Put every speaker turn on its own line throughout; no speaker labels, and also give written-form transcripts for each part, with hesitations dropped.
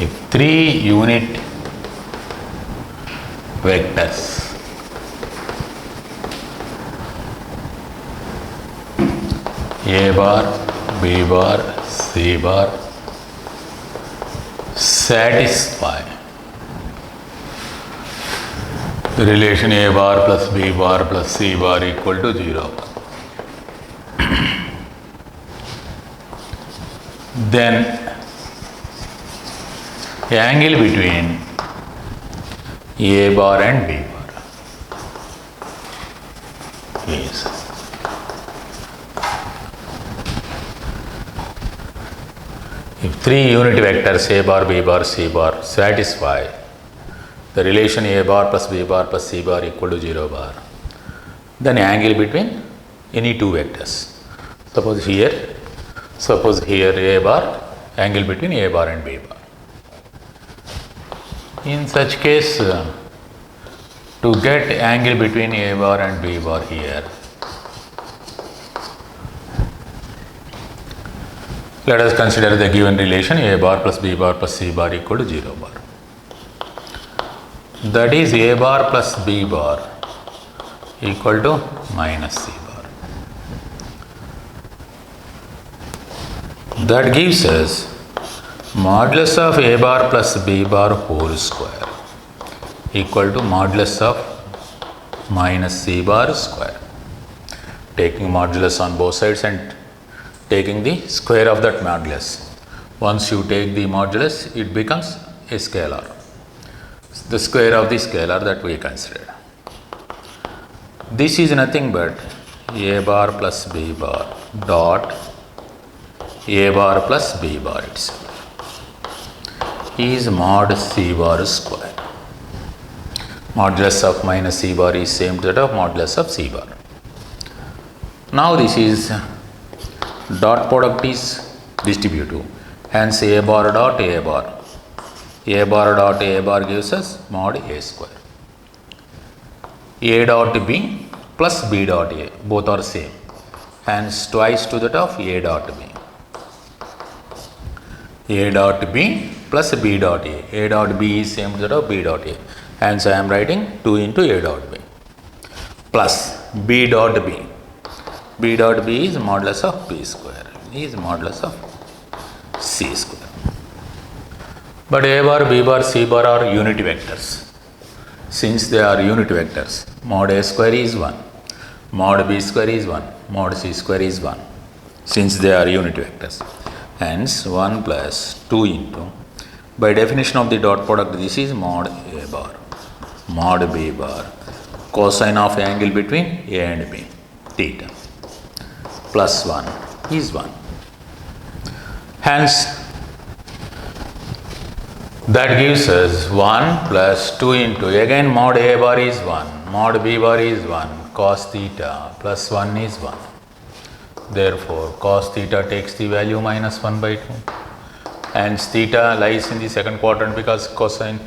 if three unit vectors A bar, B bar, C bar satisfy the relation A bar plus B bar plus C bar equal to 0, then the angle between A bar and B bar is if three unit vectors A bar, B bar, C bar satisfy the relation A bar plus B bar plus C bar equal to 0 bar, then angle between any two vectors. Suppose here A bar, angle between A bar and B bar. In such case, to get angle between A bar and B bar here, let us consider the given relation A bar plus B bar plus C bar equal to 0 bar. That is A bar plus B bar equal to minus C bar. That gives us modulus of A bar plus B bar whole square equal to modulus of minus C bar square. Taking modulus on both sides and taking the square of that modulus. Once you take the modulus, it becomes a scalar. The square of the scalar that we consider. This is nothing but A bar plus B bar dot A bar plus B bar itself is mod C bar square. Modulus of minus C bar is same to that of modulus of C bar. Now this is dot product is distributive, hence A bar dot A bar. A bar dot A bar gives us mod A square. A dot B plus B dot A, both are same, hence twice to that of A dot B. A dot B plus B dot A. A dot B is same to that of B dot A, hence I am writing 2 into A dot B plus B dot B. B dot B is modulus of B square, is modulus of C square. But A bar, B bar, C bar are unit vectors. Since they are unit vectors, mod A square is 1, mod B square is 1, mod C square is 1. Since they are unit vectors, hence 1 plus 2 into, by definition of the dot product, this is mod A bar, mod B bar, cosine of angle between A and B, theta, plus 1 is 1. Hence, that gives us 1 plus 2 into, again mod A bar is 1, mod B bar is 1, cos theta plus 1 is 1. Therefore, cos theta takes the value minus 1 by 2. Hence, theta lies in the second quadrant because cosine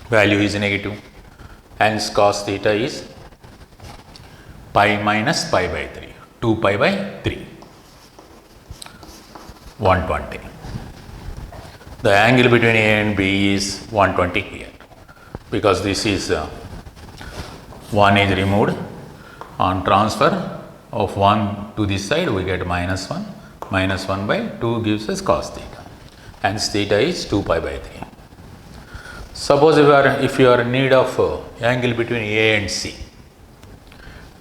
value is negative. Hence, cos theta is pi minus pi by 3, 2 pi by 3, 120. The angle between A and B is 120 here, because this is 1 is removed. On transfer of 1 to this side, we get minus 1. Minus 1 by 2 gives us cos theta. Hence, theta is 2 pi by 3. Suppose if you are in need of angle between A and C,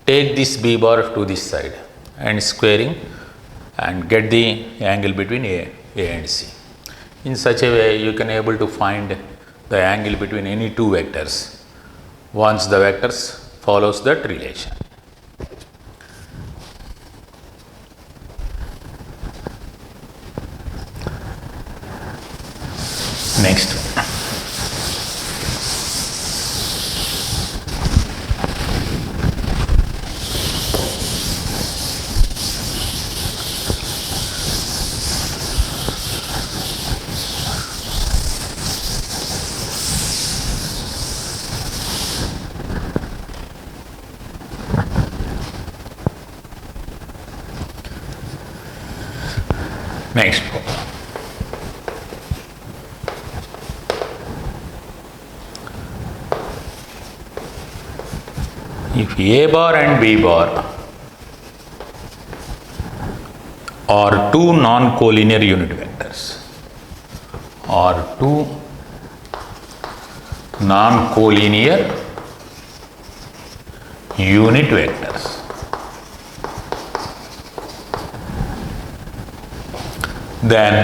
take this B bar to this side and squaring and get the angle between A and C. In such a way, you can able to find the angle between any two vectors once the vectors follows that relation. Next. Next. If A bar and B bar are two non-collinear unit vectors, are two non-collinear unit vectors, then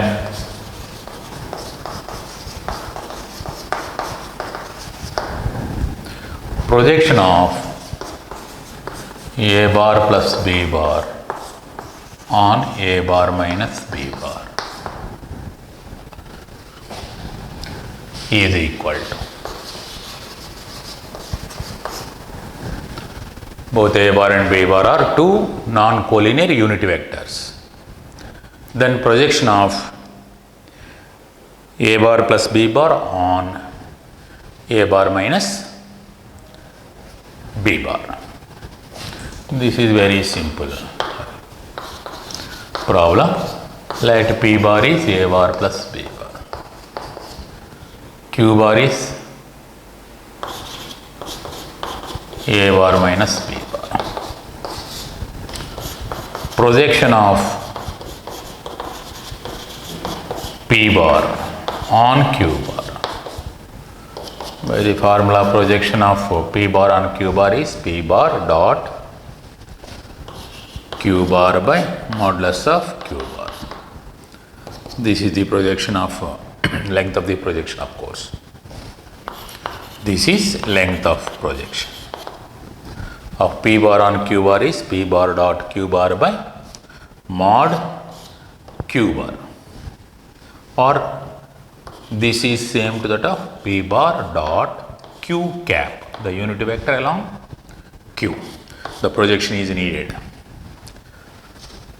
projection of A bar plus B bar on A bar minus B bar is equal to both A bar and B bar are two non-collinear unit vectors. Then projection of A bar plus B bar on A bar minus B bar. This is very simple problem. Let P bar is A bar plus B bar. Q bar is A bar minus B bar. Projection of P bar on Q bar. By the formula, projection of P bar on Q bar is P bar dot Q bar by modulus of Q bar. This is the projection of length of the projection, of course. This is length of projection of P bar on Q bar is P bar dot Q bar by mod Q bar, or this is same to that of P bar dot Q cap, the unit vector along Q. The projection is needed.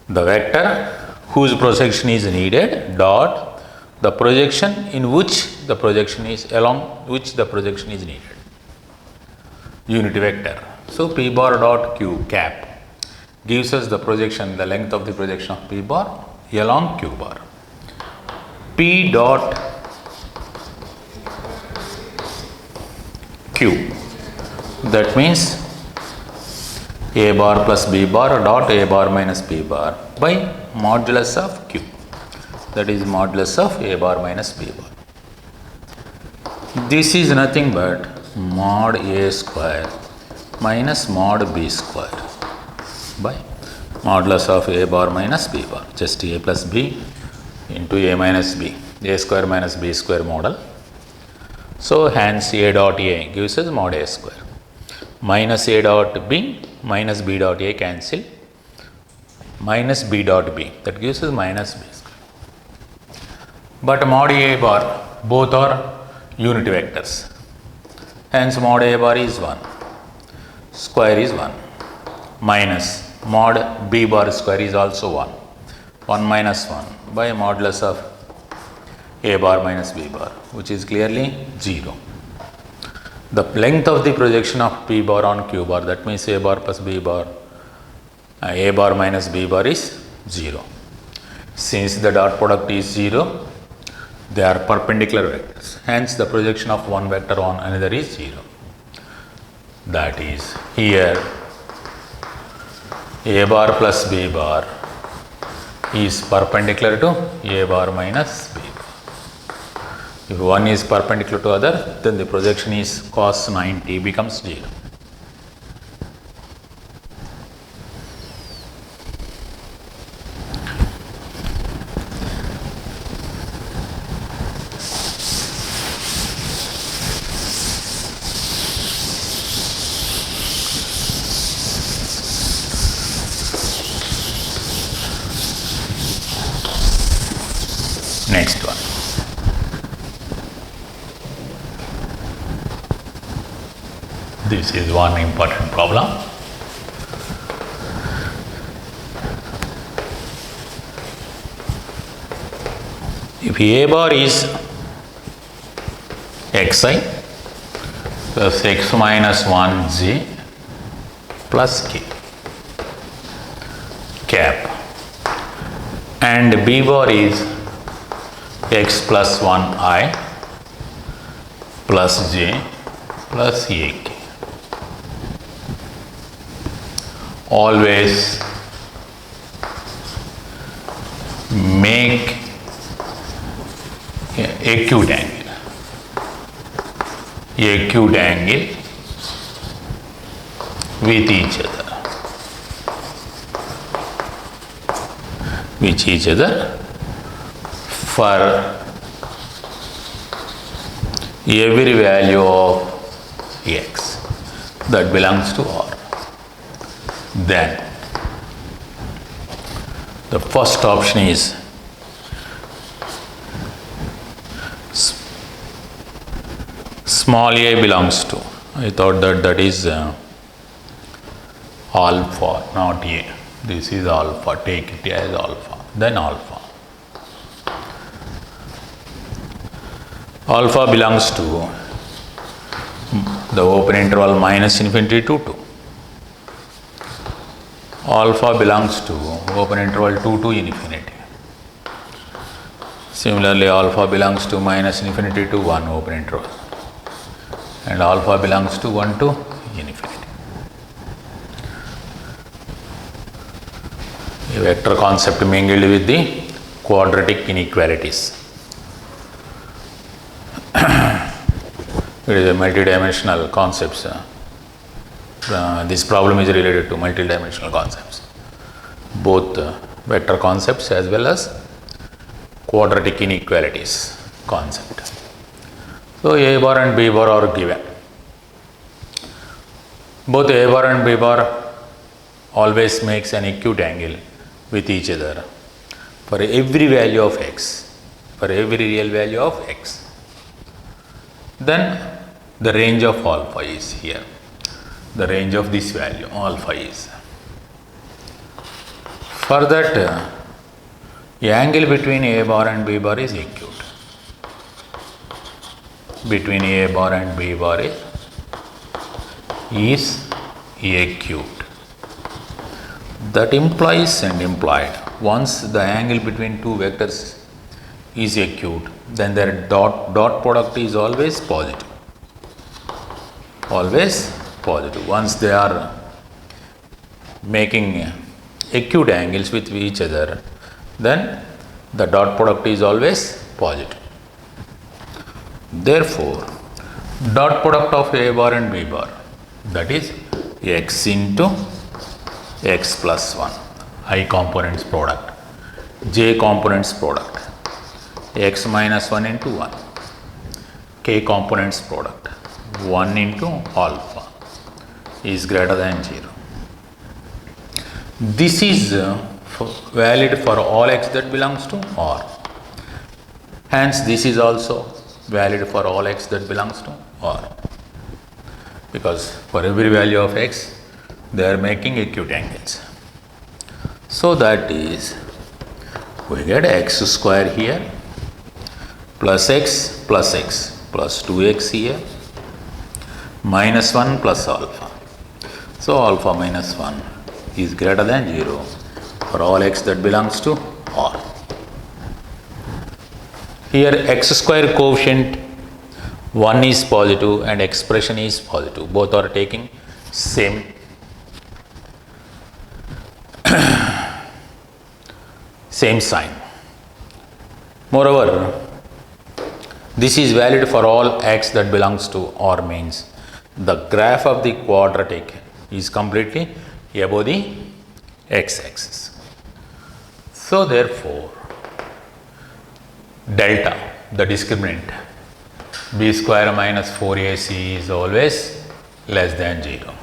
The vector whose projection is needed dot the projection in which the projection is along which the projection is needed. Unit vector. So P bar dot Q cap gives us the projection, the length of the projection of P bar along Q bar. P dot Q, that means A bar plus B bar dot A bar minus B bar by modulus of Q, that is modulus of A bar minus B bar. This is nothing but mod A square minus mod B square by modulus of A bar minus B bar, just A plus B into A minus B, A square minus B square model. So hence A dot A gives us mod A square, minus A dot B minus B dot A cancel, minus B dot B, that gives us minus B square. But mod A bar, both are unit vectors, hence mod A bar is 1, square is 1, minus mod B bar square is also 1, 1 minus 1 by modulus of A bar minus B bar, which is clearly 0. The length of the projection of P bar on Q bar, that means A bar plus B bar, A bar minus B bar is 0. Since the dot product is 0, they are perpendicular vectors. Hence the projection of one vector on another is 0. That is, here A bar plus B bar is perpendicular to A bar minus B bar. If one is perpendicular to other, then the projection is cos 90 becomes 0. Next one. This is one important problem. If A bar is xi plus x minus 1j plus k cap, and B bar is x plus 1i plus j plus ak. always make acute angle with each other for every value of x that belongs to R. Then the first option is small a belongs to, I thought that is alpha, not a. This is alpha, take it as alpha, then alpha. Alpha belongs to the open interval minus infinity to 2. Alpha belongs to open interval 2 to infinity. Similarly, alpha belongs to minus infinity to 1 open interval, and alpha belongs to 1 to infinity. A vector concept mingled with the quadratic inequalities. It is a multidimensional concepts. This problem is related to multidimensional concepts, both vector concepts as well as quadratic inequalities concept. So A bar and B bar are given. Both A bar and B bar always makes an acute angle with each other for every value of x, for every real value of x. Then the range of alpha is here. The range of this value alpha is. For that, the angle between A bar and B bar is acute. Between A bar and B bar is acute. That implies and implied, once the angle between two vectors is acute, then their dot product is always positive. Always positive. Once they are making acute angles with each other, then the dot product is always positive. Therefore, dot product of A bar and B bar, that is x into x plus 1, I components product, j components product, x minus 1 into 1, k components product, 1 into alpha is greater than 0. This is valid for all x that belongs to R. Hence, this is also valid for all x that belongs to R. Because for every value of x, they are making acute angles. So that is, we get x square here, plus 2x here, minus 1 plus alpha. So alpha minus 1 is greater than 0 for all x that belongs to R. Here x square coefficient 1 is positive and expression is positive. Both are taking same sign. Moreover, this is valid for all x that belongs to R, means the graph of the quadratic is completely above the x-axis. So therefore, delta, the discriminant, b square minus 4ac is always less than 0.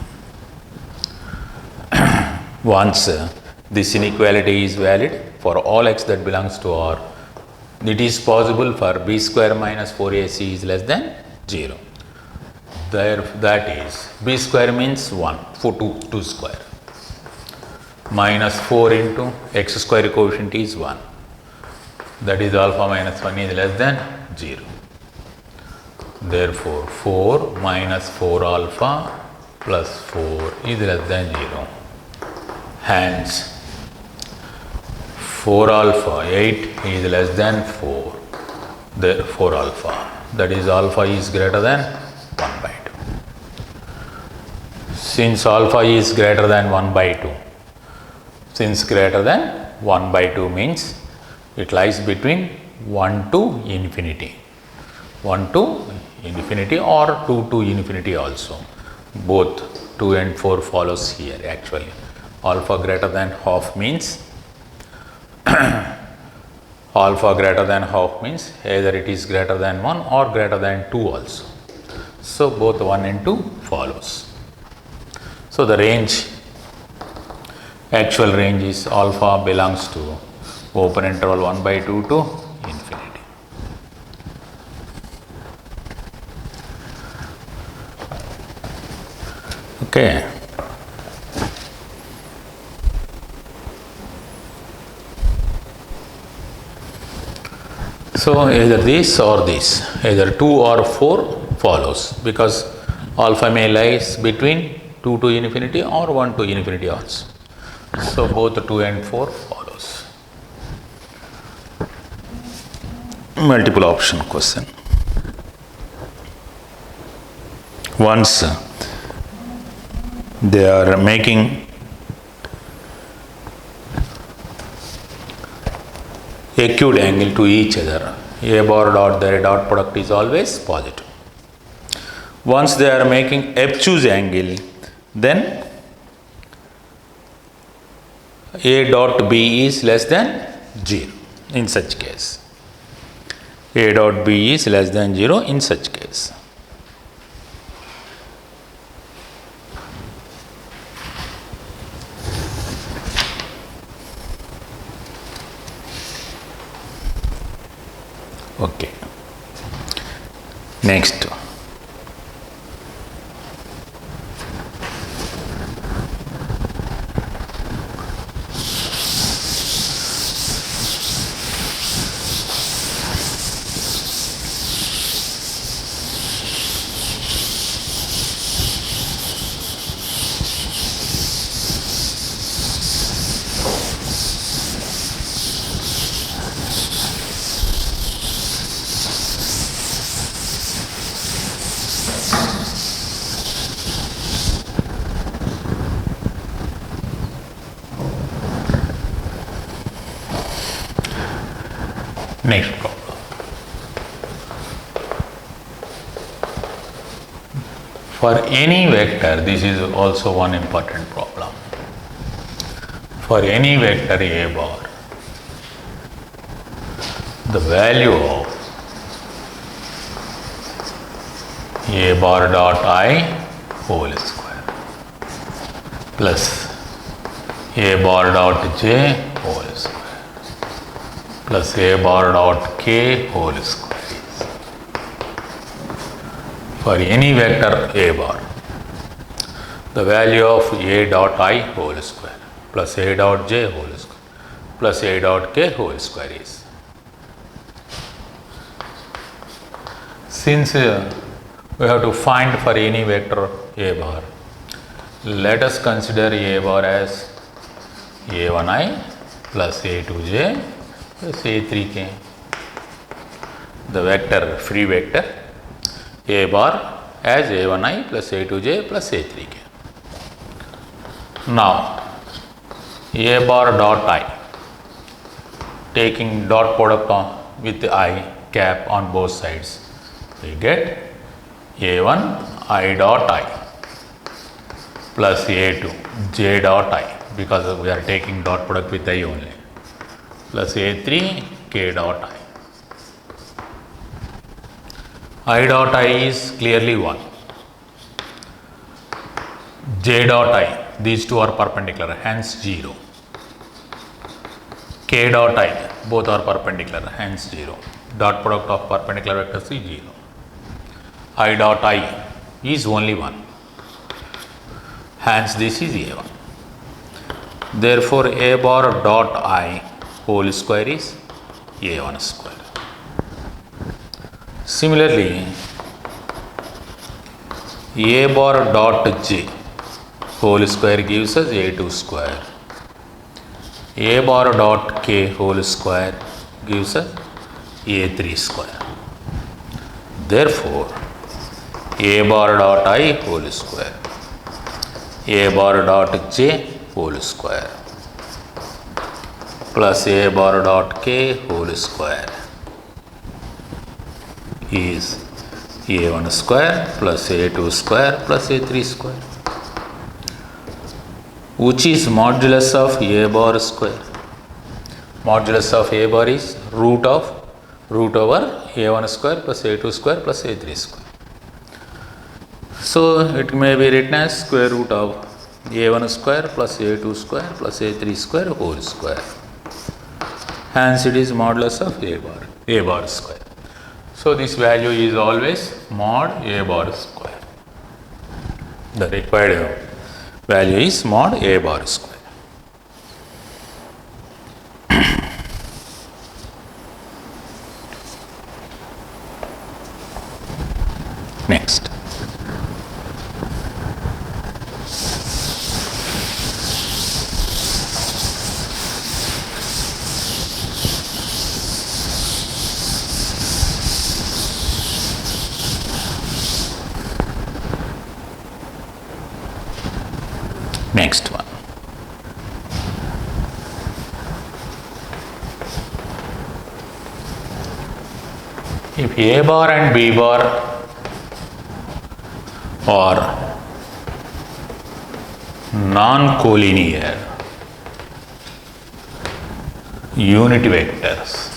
Once this inequality is valid for all x that belongs to R, it is possible for b square minus 4ac is less than 0. There, that is, b square means 1, for 2 square, minus 4 into x square coefficient is 1. That is alpha minus 1 is less than 0. Therefore, 4 minus 4 alpha plus 4 is less than 0. Hence, 4 alpha 8 is less than 4. Therefore, alpha, that is alpha is greater than 1 by 2. since alpha is greater than 1 by 2, since greater than 1 by 2 means it lies between 1 to infinity, 1 to infinity or 2 to infinity also. Both 2 and 4 follows here actually. Alpha greater than half means alpha greater than half means either it is greater than 1 or greater than 2 also. So both 1 and 2 follows. So the range, actual range is alpha belongs to open interval 1 by 2 to infinity. Okay. So either this or this, either 2 or 4 follows, because alpha may lies between 2 to infinity or 1 to infinity also. So both 2 and 4 follows. Multiple option question. Once they are making acute angle to each other, a bar dot their dot product is always positive. Once they are making obtuse angle, then a dot b is less than 0 in such case. A dot b is less than 0 in such case. Okay. Next. Next problem. For any vector, this is also one important problem. For any vector a bar, the value of a bar dot I whole square plus a bar dot j whole square plus a bar dot k whole square is, for any vector a bar, the value of a dot I whole square plus a dot j whole square plus a dot k whole square is. Since we have to find for any vector a bar, let us consider a bar as a1i plus a2j plus a3k. The vector, free vector a bar as a1i plus a2j plus a3k. Now a bar dot I, taking dot product with I cap on both sides, we get a1 I dot I plus a2 j dot I, because we are taking dot product with I only, plus a3 k dot I. I dot I is clearly 1. J dot I, these two are perpendicular, hence 0. K dot I, both are perpendicular, hence 0. Dot product of perpendicular vectors is 0. I dot I is only 1. Hence this is a1. Therefore a bar dot I whole square is a1 square. Similarly, a bar dot j whole square gives us a2 square. A bar dot k whole square gives us a3 square. Therefore, a bar dot I whole square a bar dot j whole square plus a bar dot k whole square is a1 square plus a2 square plus a3 square, which is modulus of a bar square. Modulus of a bar is root over a1 square plus a2 square plus a3 square. So it may be written as square root of a1 square plus a2 square plus a3 square whole square. Hence it is modulus of a bar square. So this value is always mod a bar square. The required value is mod a bar square. Next. Next one. If a bar and b bar are non-collinear unit vectors,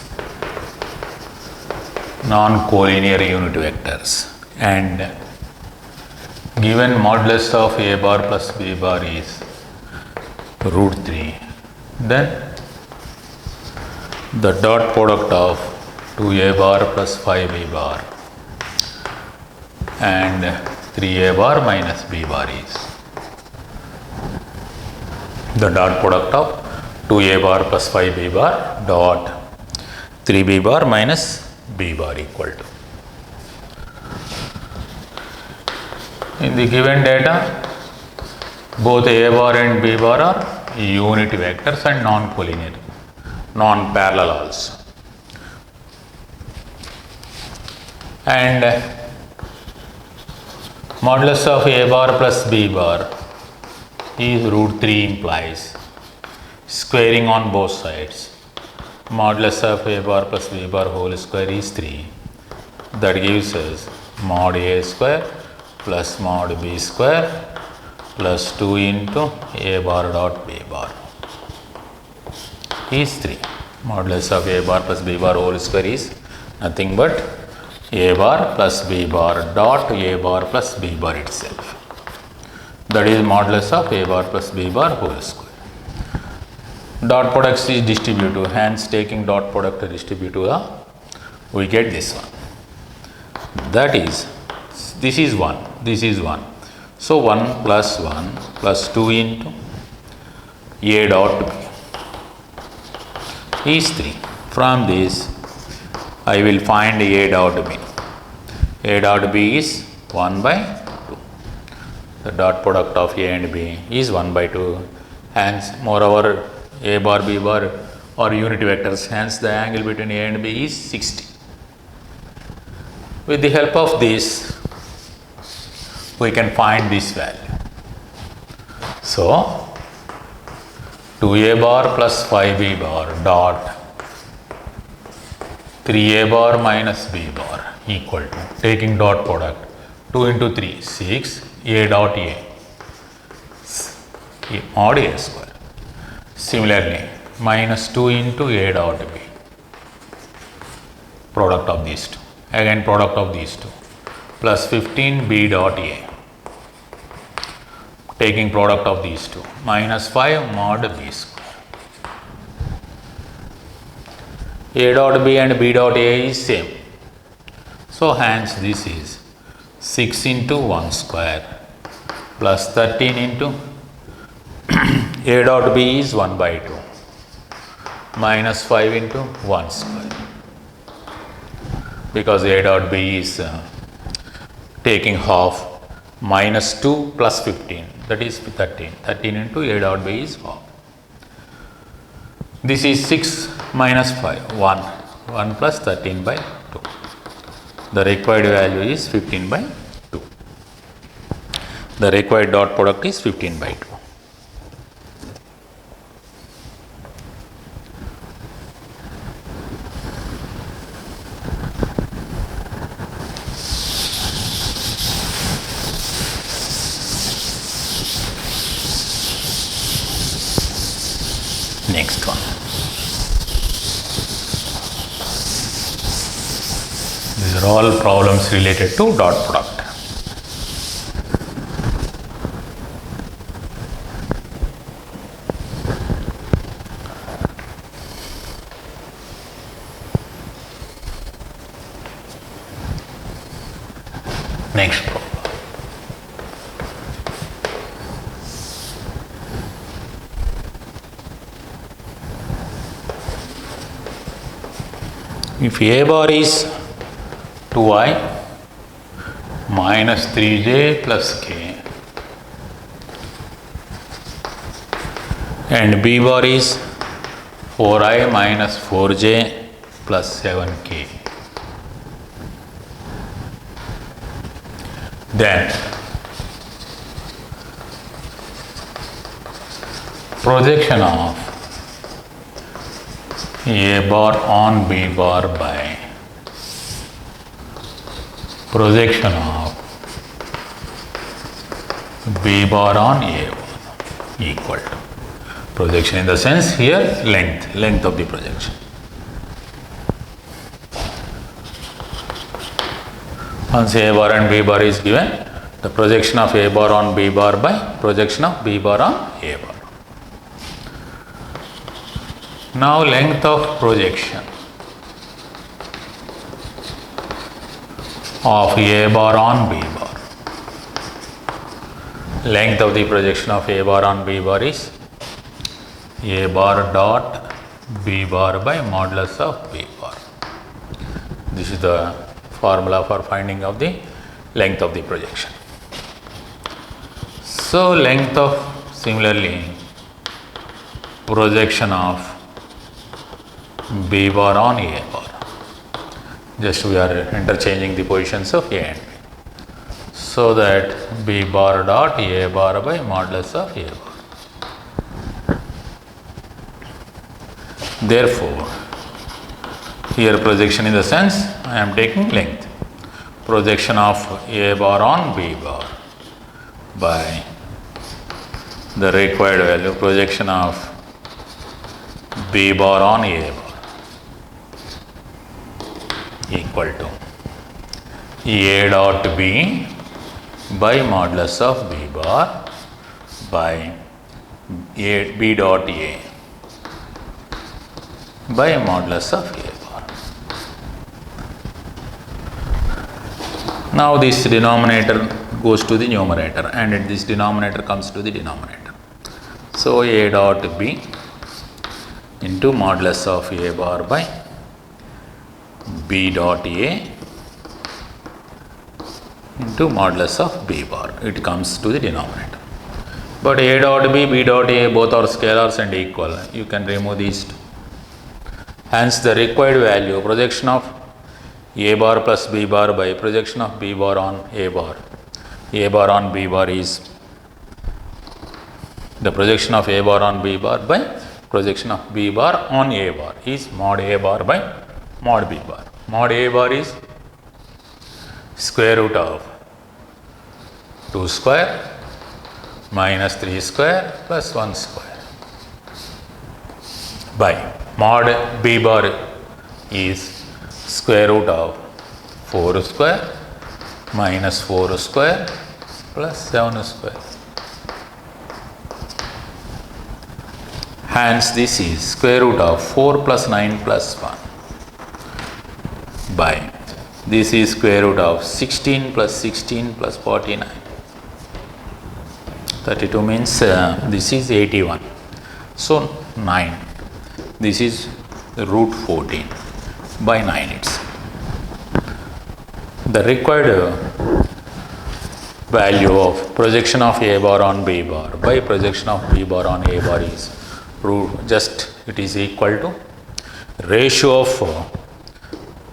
and given modulus of a bar plus b bar is root 3, then the dot product of 2a bar plus 5b bar and 3a bar minus b bar is the dot product of 2a bar plus 5b bar dot 3b bar minus b bar equal to. In the given data, both a bar and b bar are unit vectors and non-collinear, non-parallel also. And modulus of a bar plus b bar is root 3 implies squaring on both sides. Modulus of a bar plus b bar whole square is 3. That gives us mod a square plus mod b square plus 2 into a bar dot b bar is 3. Modulus of a bar plus b bar whole square is nothing but a bar plus b bar dot a bar plus b bar itself. That is modulus of a bar plus b bar whole square. Dot product is distributive, hence taking dot product distributive, we get this one. That is, this is 1, this is 1. So 1 plus 1 plus 2 into a dot b is 3. From this, I will find a dot b. A dot b is 1 by 2. The dot product of a and b is 1 by 2. Hence, moreover, a bar b bar are unit vectors. Hence, the angle between a and b is 60. With the help of this, we can find this value. So, 2a bar plus 5b bar dot 3a bar minus b bar equal to, taking dot product, 2 into 3, 6, a dot a, mod a square. Similarly, minus 2 into a dot b, product of these two, again product of these two, plus 15 b dot a, taking product of these two, minus 5 mod b square. A dot b and b dot a is same. So hence this is 6 into 1 square plus 13 into a dot b is 1 by 2 minus 5 into 1 square, because a dot b is taking half, minus 2 plus 15, that is 13. 13 into a dot b is half. This is 6 minus 5, 1. 1 plus 13 by 2. The required value is 15 by 2. The required dot product is 15 by 2. Next one. These are all problems related to dot product. Next problem. If A bar is 2i minus 3j plus k and B bar is 4i minus 4j plus 7k, then projection of A bar on B bar by projection of B bar on A bar equal to projection in the sense here length of the projection. Once A bar and B bar is given, the projection of A bar on B bar by projection of B bar on A bar. Now length of projection of A bar on B bar. Length of the projection of A bar on B bar is A bar dot B bar by modulus of B bar. This is the formula for finding of the length of the projection. So length of, similarly, projection of B bar on A bar. Just we are interchanging the positions of A and B. So that B bar dot A bar by modulus of A bar. Therefore, here projection in the sense I am taking length. Projection of A bar on B bar by the required value, projection of B bar on A bar equal to A dot B by modulus of B bar by B dot A by modulus of A bar. Now this denominator goes to the numerator and this denominator comes to the denominator. So A dot B into modulus of A bar by B dot A into modulus of B bar. It comes to the denominator. But A dot B, B dot A both are scalars and equal. You can remove these two. Hence the required value, projection of A bar plus B bar by projection of B bar on A bar. A bar on B bar is the projection of A bar on B bar by projection of B bar on A bar is mod A bar by mod B bar. Mod A bar is square root of 2 square minus 3 square plus 1 square by mod B bar is square root of 4 square minus 4 square plus 7 square. Hence this is square root of 4 plus 9 plus 1 by this is square root of 16 plus 16 plus 49. 32 means this is 81. So 9. This is root 14 by 9 itself. The required value of projection of A bar on B bar by projection of B bar on A bar is root, just it is equal to ratio of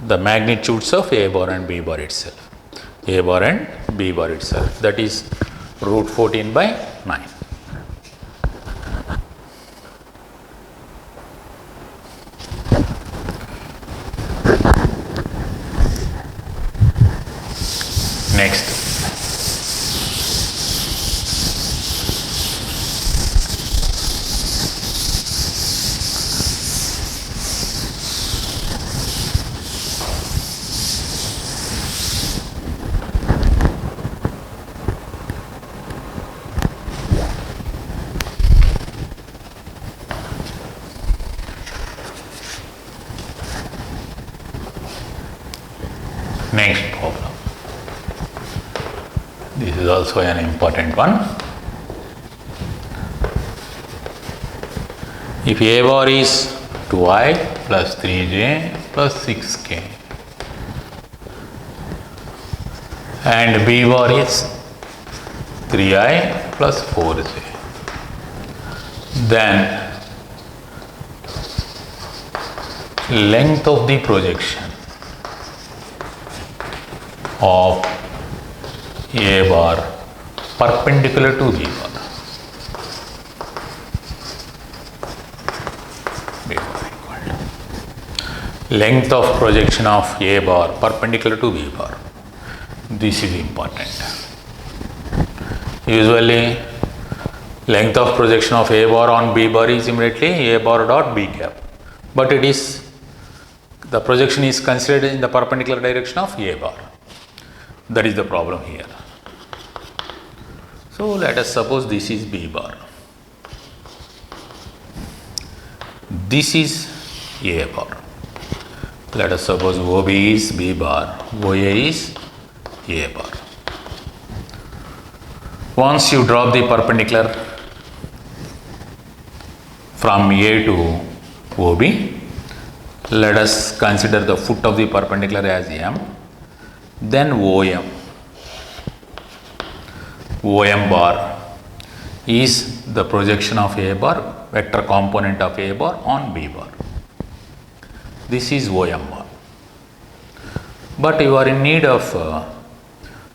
the magnitudes of A bar and B bar itself. A bar and B bar itself. That is root 14 by 9. Next, next problem. This is also an important one. If A bar is 2i plus 3j plus 6k and B bar is 3i plus 4j, then length of the projection of A bar perpendicular to B bar. B bar equal to length of projection of A bar perpendicular to B bar. This is important. Usually, length of projection of A bar on B bar is immediately A bar dot B cap, but it is the projection is considered in the perpendicular direction of A bar. That is the problem here. So let us suppose this is B bar. This is A bar. Let us suppose OB is B bar, OA is A bar. Once you drop the perpendicular from A to OB, let us consider the foot of the perpendicular as M. Then OM bar is the projection of A bar, vector component of A bar on B bar. This is OM bar. But you are in need of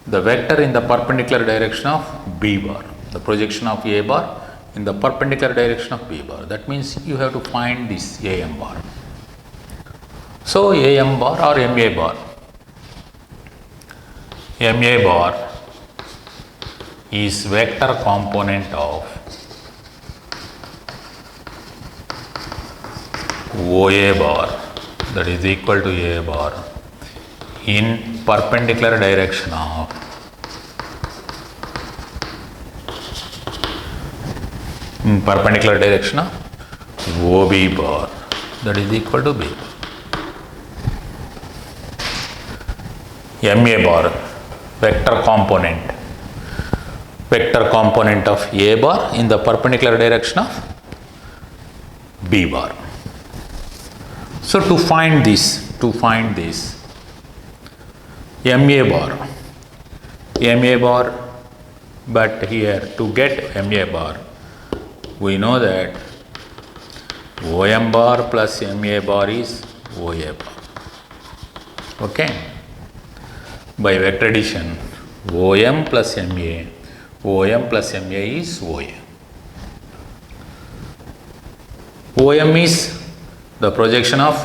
the vector in the perpendicular direction of B bar, the projection of A bar in the perpendicular direction of B bar. That means you have to find this AM bar. So AM bar or MA bar. MA bar is vector component of OA bar, that is equal to A bar in perpendicular direction of OB bar, that is equal to B bar. MA bar, vector component of A bar in the perpendicular direction of B bar. So to find this MA bar, but here to get MA bar, we know that OM bar plus MA bar is OA bar. Okay. By vector addition, OM plus MA is OA. OM is the projection of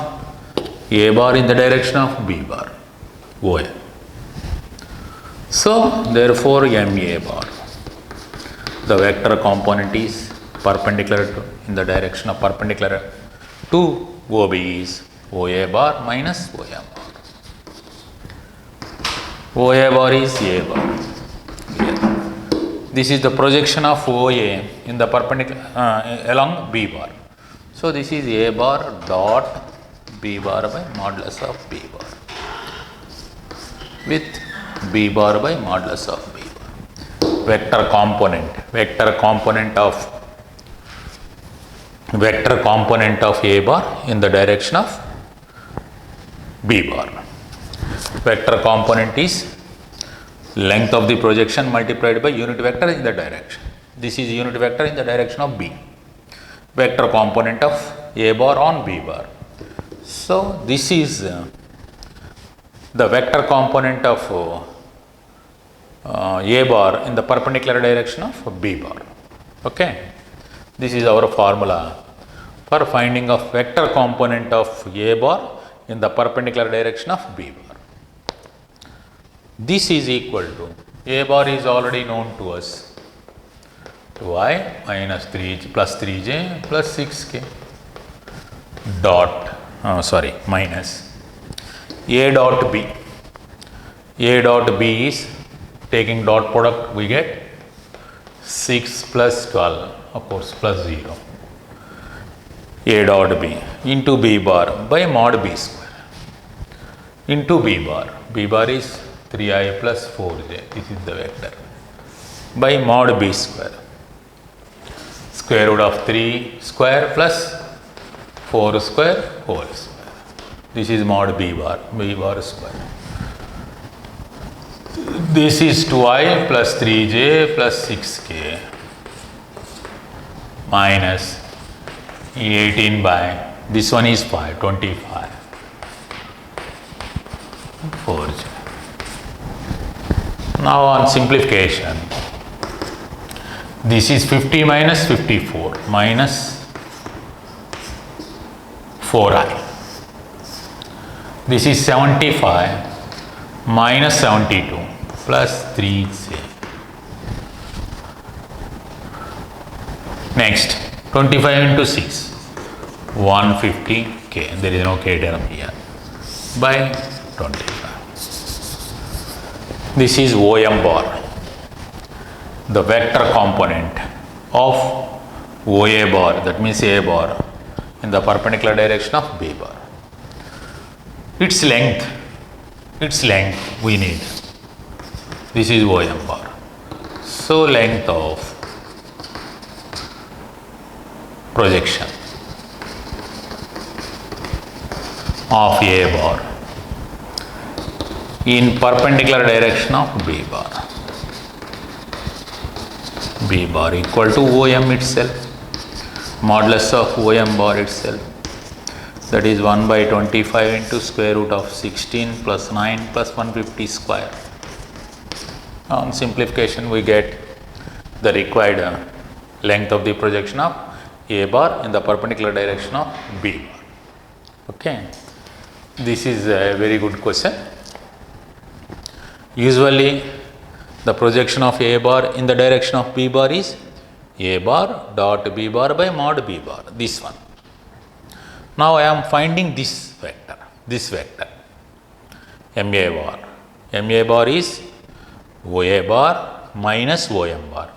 A bar in the direction of B bar, OM. So, therefore, MA bar, the vector component is perpendicular to, in the direction of perpendicular to OB is OA bar minus OM bar. OA bar is A bar. Here. This is the projection of OA in the perpendicular along B bar. So this is A bar dot B bar by modulus of B bar with B bar by modulus of B bar. Vector component of A bar in the direction of B bar. Vector component is length of the projection multiplied by unit vector in the direction. This is unit vector in the direction of B. Vector component of A bar on B bar. So this is the vector component of A bar in the perpendicular direction of B bar. Okay, this is our formula for finding of vector component of A bar in the perpendicular direction of B bar. This is equal to, A bar is already known to us, 2i minus 3 plus 3j plus 6k dot minus A dot B. A dot B is, taking dot product, we get 6 plus 12, of course, plus 0. A dot B into B bar by mod B square into B bar. B bar is 3i plus 4j, this is the vector, by mod B square. Square root of 3 square plus 4 square whole square. This is mod B bar square. This is 2i plus 3j plus 6k minus 18 by, this one is 5, 25, 4j. Now on simplification, this is 50 minus 54 minus 4i. This is 75 minus 72 plus 3j. Next, 25 into 6, 150k, there is no k term here, by 25. This is OM bar, the vector component of OA bar, that means A bar in the perpendicular direction of B bar. Its length we need. This is OM bar. So length of projection of A bar in perpendicular direction of B bar. B bar equal to OM itself, modulus of OM bar itself, that is 1 by 25 into square root of 16 plus 9 plus 150 square. On simplification, we get the required length of the projection of A bar in the perpendicular direction of B bar. Okay, this is a very good question. Usually the projection of A bar in the direction of B bar is A bar dot B bar by mod B bar, this one. Now I am finding this vector, MA bar. MA bar is OA bar minus OM bar.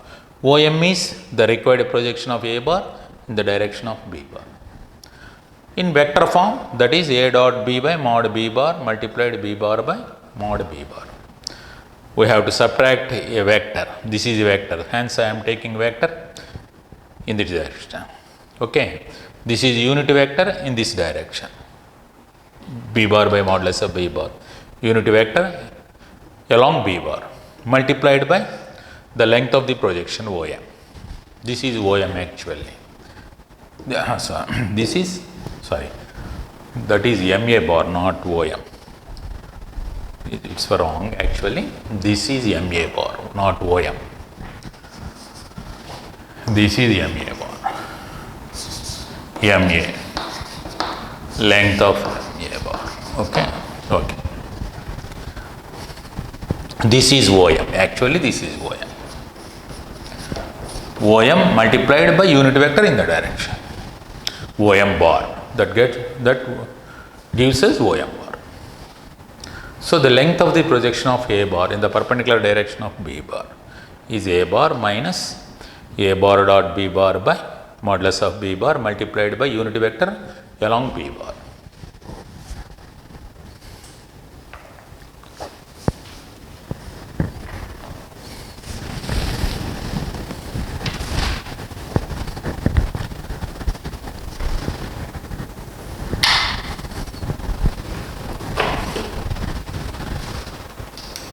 OM is the required projection of A bar in the direction of B bar. In vector form, that is A dot B by mod B bar multiplied B bar by mod B bar. We have to subtract a vector. This is a vector, hence I am taking vector in this direction. Okay, this is unit vector in this direction, B bar by modulus of B bar, unit vector along B bar multiplied by the length of the projection OM. This is OM actually. This is, that is MA bar, not OM. It's wrong actually. This is MA bar, not OM. This is MA bar. MA, length of MA bar. Okay. This is OM. Actually, this is OM. OM multiplied by unit vector in the direction. OM bar. That gives us OM bar. So the length of the projection of A bar in the perpendicular direction of B bar is A bar minus A bar dot B bar by modulus of B bar multiplied by unit vector along B bar.